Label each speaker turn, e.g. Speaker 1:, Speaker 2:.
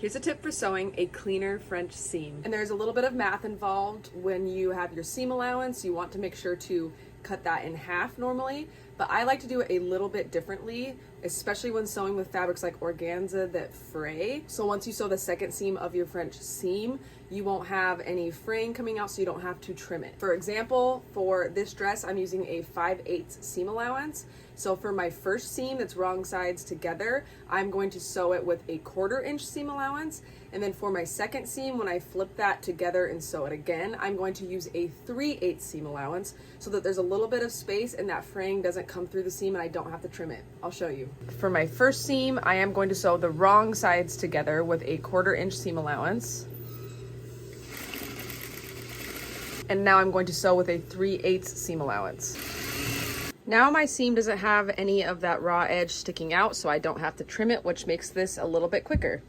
Speaker 1: Here's a tip for sewing a cleaner French seam. And there's a little bit of math involved when you have your seam allowance. You want to make sure to cut that in half normally, but I like to do it a little bit differently, especially when sewing with fabrics like organza that fray. So once you sew the second seam of your French seam, you won't have any fraying coming out, so you don't have to trim it. For example, for this dress, I'm using a 5/8 seam allowance. So for my first seam that's wrong sides together, I'm going to sew it with a 1/4 inch seam allowance. And then for my second seam, when I flip that together and sew it again, I'm going to use a 3/8 seam allowance so that there's a little bit of space and that fraying doesn't come through the seam and I don't have to trim it. I'll show you. For my first seam, I am going to sew the wrong sides together with a 1/4 inch seam allowance. And now I'm going to sew with a 3/8 seam allowance. Now my seam doesn't have any of that raw edge sticking out, so I don't have to trim it, which makes this a little bit quicker.